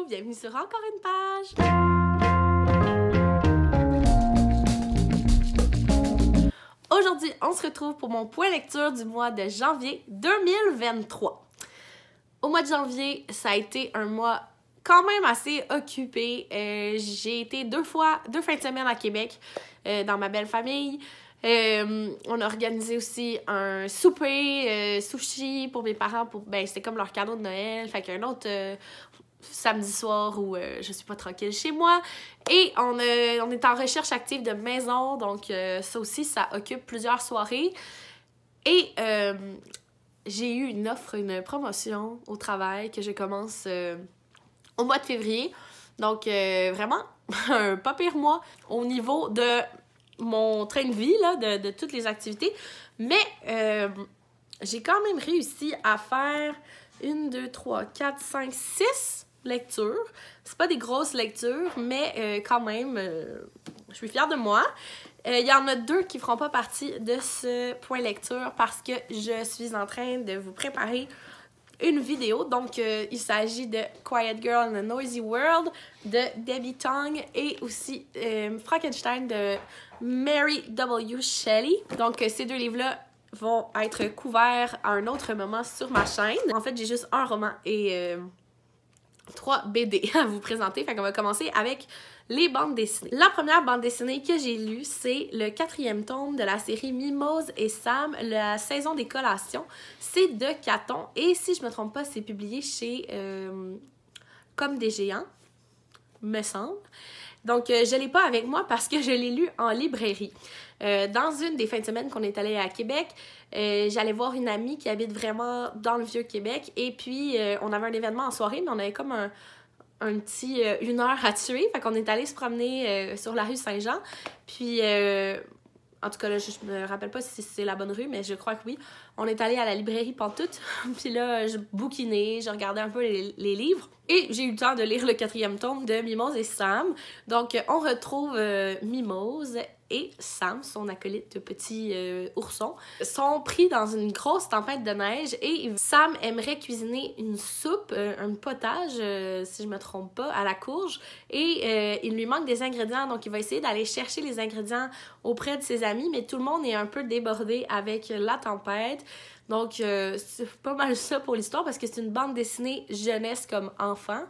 bienvenue sur encore une page! Aujourd'hui, on se retrouve pour mon point lecture du mois de janvier 2023. Au mois de janvier, ça a été un mois quand même assez occupé. J'ai été deux fins de semaine à Québec dans ma belle famille. On a organisé aussi un souper sushi pour mes parents. C'était comme leur cadeau de Noël. Fait qu'un autre samedi soir où je suis pas tranquille chez moi. Et on est en recherche active de maison. Donc ça aussi, ça occupe plusieurs soirées. Et j'ai eu une promotion au travail que je commence au mois de février. Donc vraiment, un pas pire mois au niveau de mon train de vie, là, de toutes les activités. Mais j'ai quand même réussi à faire 1, 2, 3, 4, 5, 6 lectures. C'est pas des grosses lectures, mais quand même, je suis fière de moi. Il y en a 2 qui feront pas partie de ce point lecture parce que je suis en train de vous préparer une vidéo. Donc, il s'agit de Quiet Girl in a Noisy World de Debbie Tong et aussi Frankenstein de Mary W. Shelley. Donc, ces 2 livres-là vont être couverts à un autre moment sur ma chaîne. En fait, j'ai juste un roman et 3 BD à vous présenter. Fait qu'on va commencer avec les bandes dessinées. La première bande dessinée que j'ai lue, c'est le 4e tome de la série Mimose et Sam, la saison des collations. C'est de Caton et si je me trompe pas, c'est publié chez Comme des géants, me semble. Donc, je l'ai pas avec moi parce que je l'ai lu en librairie. Dans une des fins de semaine qu'on est allé à Québec, j'allais voir une amie qui habite vraiment dans le Vieux-Québec et puis on avait un événement en soirée, mais on avait comme un petit 1 heure à tuer. Fait qu'on est allé se promener sur la rue Saint-Jean. Puis, en tout cas, là, je me rappelle pas si c'est la bonne rue, mais je crois que oui. On est allé à la librairie Pantoute. Puis là, je bouquinais, je regardais un peu les livres. Et j'ai eu le temps de lire le 4e tome de Mimose et Sam. Donc, on retrouve Mimose et Sam, son acolyte petit ourson, sont pris dans une grosse tempête de neige et Sam aimerait cuisiner une soupe, un potage, si je me trompe pas, à la courge et il lui manque des ingrédients, donc il va essayer d'aller chercher les ingrédients auprès de ses amis, mais tout le monde est un peu débordé avec la tempête. Donc, c'est pas mal ça pour l'histoire parce que c'est une bande dessinée jeunesse comme enfant.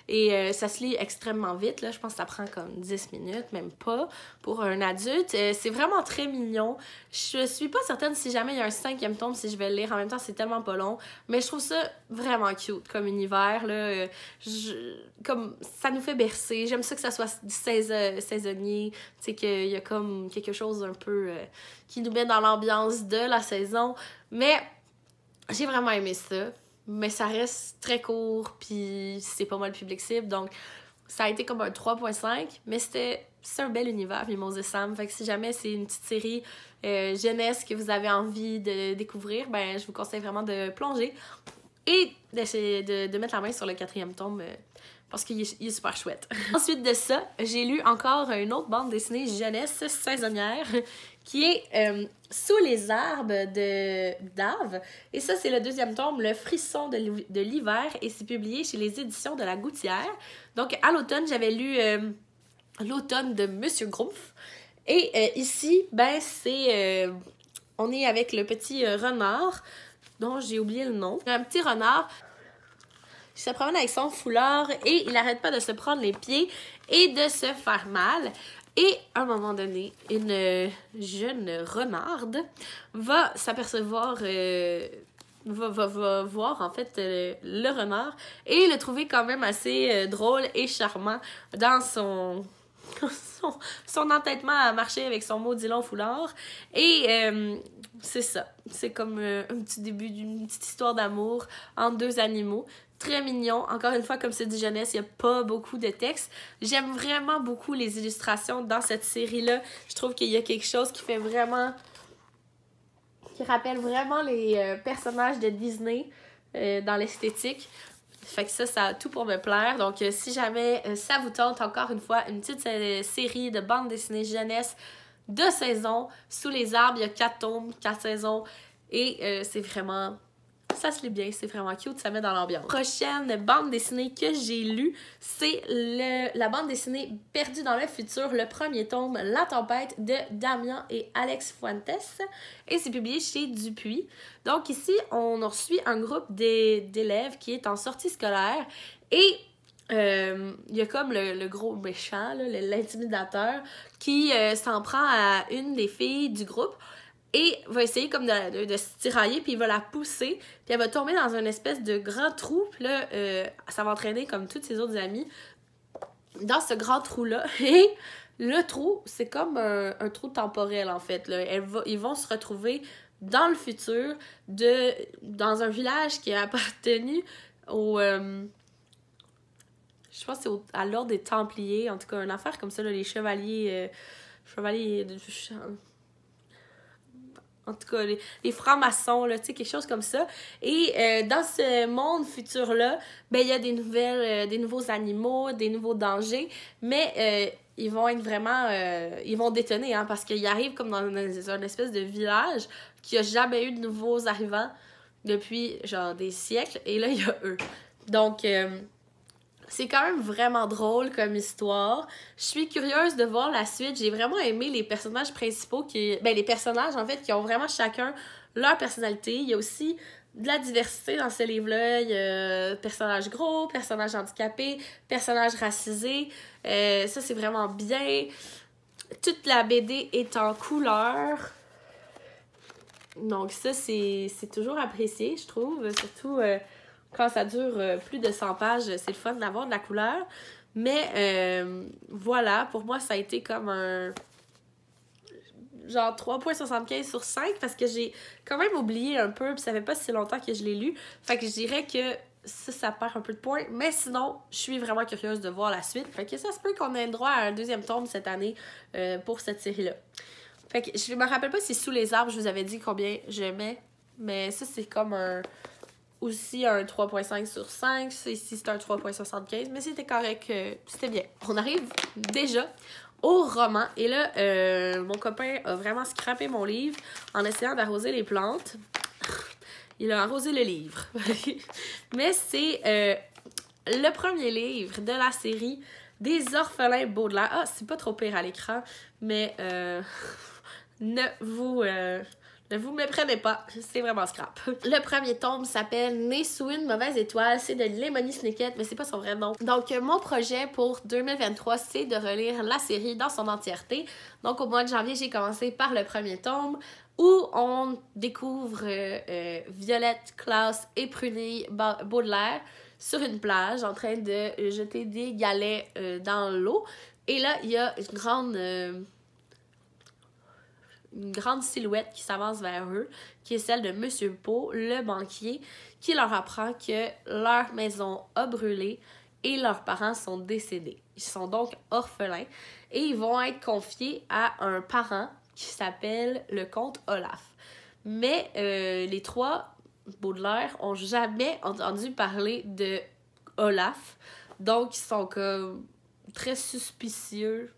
Et ça se lit extrêmement vite, là. Je pense que ça prend comme 10 minutes, même pas, pour un adulte. C'est vraiment très mignon. Je suis pas certaine si jamais il y a un 5e tome, si je vais le lire. En même temps, c'est tellement pas long. Mais je trouve ça vraiment cute comme univers, là. Comme, ça nous fait bercer. J'aime ça que ça soit saisonnier. Tu sais, qu'il y a comme quelque chose un peu qui nous met dans l'ambiance de la saison. Mais j'ai vraiment aimé ça. Mais ça reste très court, puis c'est pas mal public cible, donc ça a été comme un 3.5, mais c'est un bel univers, Mimose et Sam. Fait que si jamais c'est une petite série jeunesse que vous avez envie de découvrir, ben je vous conseille vraiment de plonger et d'essayer de mettre la main sur le 4e tome parce qu'il est super chouette. Ensuite de ça, j'ai lu encore une autre bande dessinée jeunesse saisonnière qui est Sous les arbres de Dave. Et ça, c'est le 2e tome, Le frisson de l'hiver, et c'est publié chez les éditions de La Gouttière. Donc, à l'automne, j'avais lu L'automne de Monsieur Grumpf. Et ici, ben, on est avec le petit renard, dont j'ai oublié le nom. Un petit renard qui se promène avec son foulard et il n'arrête pas de se prendre les pieds et de se faire mal. Et à un moment donné, une jeune renarde va s'apercevoir, va voir en fait le renard et le trouver quand même assez drôle et charmant dans son entêtement à marcher avec son maudit long foulard. Et c'est ça. C'est comme un petit début d'une petite histoire d'amour entre 2 animaux. Très mignon. Encore une fois, comme c'est du jeunesse, il n'y a pas beaucoup de texte. J'aime vraiment beaucoup les illustrations dans cette série-là. Je trouve qu'il y a quelque chose qui fait vraiment... qui rappelle vraiment les personnages de Disney dans l'esthétique. Fait que ça a tout pour me plaire. Donc, si jamais ça vous tente, encore une fois, une petite série de bandes dessinées jeunesse de saison. Sous les arbres, il y a 4 tomes, 4 saisons. Et c'est vraiment ça se lit bien, c'est vraiment cute, ça met dans l'ambiance. Prochaine bande dessinée que j'ai lue, c'est la bande dessinée Perdue dans le futur, le premier tome, La tempête de Damien et Alex Fuentes. Et c'est publié chez Dupuis. Donc ici, on suit un groupe d'élèves qui est en sortie scolaire et il y a comme le gros méchant, l'intimidateur, qui s'en prend à une des filles du groupe et va essayer comme de se tirailler, puis il va la pousser, puis elle va tomber dans une espèce de grand trou, puis là, ça va entraîner comme toutes ses autres amies dans ce grand trou-là. Et le trou, c'est comme un trou temporel, en fait. Là. Ils vont se retrouver dans le futur, dans un village qui a appartenu au... je pense que c'est à l'ordre des Templiers, en tout cas, une affaire comme ça, là, les chevaliers... en tout cas, les francs-maçons, là, tu sais, quelque chose comme ça. Et dans ce monde futur-là, ben, il y a des nouveaux animaux, des nouveaux dangers, mais ils vont être vraiment... ils vont détonner, hein, parce qu'ils arrivent comme dans une espèce de village qui a jamais eu de nouveaux arrivants depuis, genre, des siècles. Et là, il y a eux. Donc... c'est quand même vraiment drôle comme histoire. Je suis curieuse de voir la suite. J'ai vraiment aimé les personnages principaux les personnages, en fait, qui ont vraiment chacun leur personnalité. Il y a aussi de la diversité dans ce livre-là. Il y a personnages gros, personnages handicapés, personnages racisés. Ça, c'est vraiment bien. Toute la BD est en couleur. Donc ça, c'est toujours apprécié, je trouve. Surtout... quand ça dure plus de 100 pages, c'est le fun d'avoir de la couleur. Mais voilà, pour moi, ça a été comme un... genre 3.75 sur 5 parce que j'ai quand même oublié un peu, puis ça fait pas si longtemps que je l'ai lu. Fait que je dirais que ça perd un peu de points. Mais sinon, je suis vraiment curieuse de voir la suite. Fait que ça se peut qu'on ait le droit à un deuxième tome cette année pour cette série-là. Fait que je me rappelle pas si Sous les arbres, je vous avais dit combien j'aimais. Mais ça, c'est comme aussi un 3.5 sur 5. Ici, c'est un 3.75. Mais c'était correct. C'était bien. On arrive déjà au roman. Et là, mon copain a vraiment scrappé mon livre en essayant d'arroser les plantes. Il a arrosé le livre. Mais c'est le premier livre de la série des orphelins Baudelaire. Ah, c'est pas trop pire à l'écran. Mais ne vous méprenez pas, c'est vraiment scrap. Le premier tome s'appelle Né sous une mauvaise étoile, c'est de Lemony Snicket, mais c'est pas son vrai nom. Donc, mon projet pour 2023, c'est de relire la série dans son entièreté. Donc, au mois de janvier, j'ai commencé par le premier tome, où on découvre Violette, Klaus et Prunille Baudelaire sur une plage en train de jeter des galets dans l'eau. Et là, il y a une grande silhouette qui s'avance vers eux, qui est celle de Monsieur Pau, le banquier, qui leur apprend que leur maison a brûlé et leurs parents sont décédés. Ils sont donc orphelins et ils vont être confiés à un parent qui s'appelle le comte Olaf. Mais les trois Baudelaire ont jamais entendu parler de Olaf, donc ils sont comme très suspicieux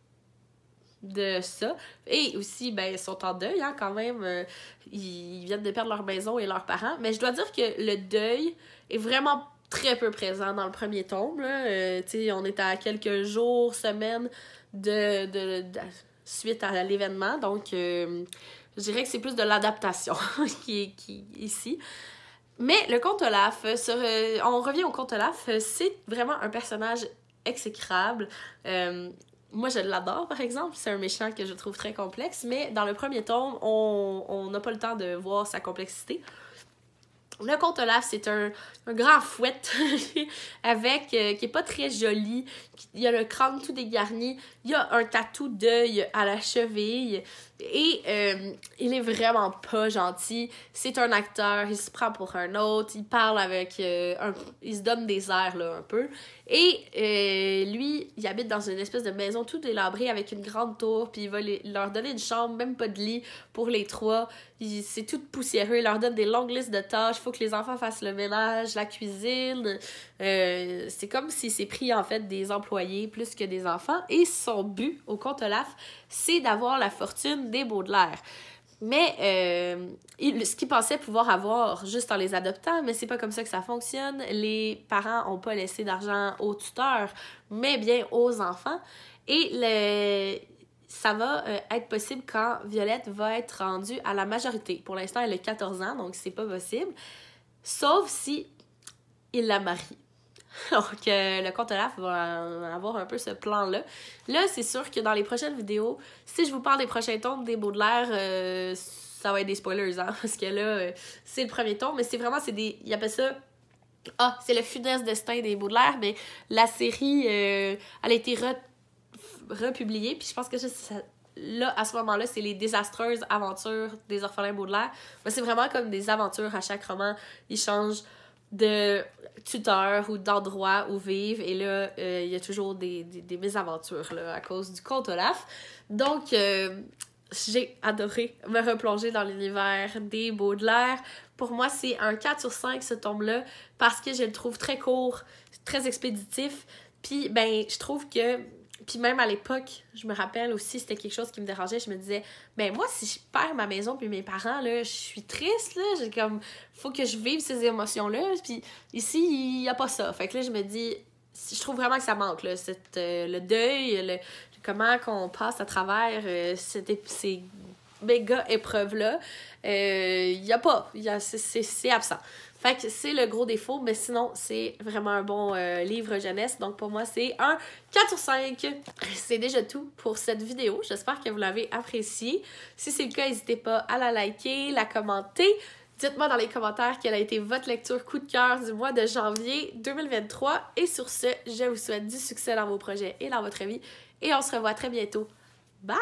de ça. Et aussi, ben, ils sont en deuil, hein, quand même. Ils viennent de perdre leur maison et leurs parents. Mais je dois dire que le deuil est vraiment très peu présent dans le premier tome. On est à quelques jours, semaines suite à l'événement. Donc, je dirais que c'est plus de l'adaptation qui est ici. Mais le comte Olaf, on revient au comte Olaf, c'est vraiment un personnage exécrable. Moi, je l'adore, par exemple. C'est un méchant que je trouve très complexe. Mais dans le premier tome, on n'a pas le temps de voir sa complexité. Le comte Olaf, c'est un grand fouette avec qui est pas très joli. Il a le crâne tout dégarni. Il a un tatou d'œil à la cheville. Et il est vraiment pas gentil. C'est un acteur. Il se prend pour un autre. Il parle avec... il se donne des airs, là, un peu. Et lui, il habite dans une espèce de maison tout délabrée avec une grande tour. Puis il va leur donner une chambre, même pas de lit, pour les trois. C'est tout poussiéreux. Il leur donne des longues listes de tâches. Il faut que les enfants fassent le ménage, la cuisine. C'est comme s'il s'est pris, en fait, des employés plus que des enfants. Et son but, au comte Olaf, c'est d'avoir la fortune des Baudelaire. Mais ce qu'ils pensaient pouvoir avoir juste en les adoptant, mais c'est pas comme ça que ça fonctionne. Les parents ont pas laissé d'argent aux tuteurs, mais bien aux enfants. Et ça va être possible quand Violette va être rendue à la majorité. Pour l'instant, elle a 14 ans, donc c'est pas possible. Sauf si il la marie. Donc, le compte Olaf va avoir un peu ce plan-là. Là, c'est sûr que dans les prochaines vidéos, si je vous parle des prochains tomes des Baudelaire, ça va être des spoilers, hein, parce que là, c'est le premier tome, mais c'est vraiment, ils appellent ça... Ah, c'est le funeste destin des Baudelaire, mais la série, elle a été republiée, puis je pense que là, à ce moment-là, c'est les désastreuses aventures des orphelins Baudelaire. Mais c'est vraiment comme des aventures à chaque roman. Ils changent de tuteur ou d'endroit où vivre, et là, il y a toujours des mésaventures là, à cause du conte Olaf. Donc, j'ai adoré me replonger dans l'univers des Baudelaire. Pour moi, c'est un 4 sur 5 ce tome-là, parce que je le trouve très court, très expéditif, puis ben, je trouve que... Puis même à l'époque, je me rappelle aussi, c'était quelque chose qui me dérangeait. Je me disais, ben moi, si je perds ma maison puis mes parents, là, je suis triste, là. J'ai comme, faut que je vive ces émotions-là. Puis ici, il n'y a pas ça. Fait que là, je me dis, je trouve vraiment que ça manque, là. Le deuil, comment qu'on passe à travers ces méga épreuves-là. Il n'y a pas. C'est absent. Fait que c'est le gros défaut, mais sinon, c'est vraiment un bon livre jeunesse. Donc pour moi, c'est un 4 sur 5. C'est déjà tout pour cette vidéo. J'espère que vous l'avez appréciée. Si c'est le cas, n'hésitez pas à la liker, la commenter. Dites-moi dans les commentaires quelle a été votre lecture coup de cœur du mois de janvier 2023. Et sur ce, je vous souhaite du succès dans vos projets et dans votre vie. Et on se revoit très bientôt. Bye!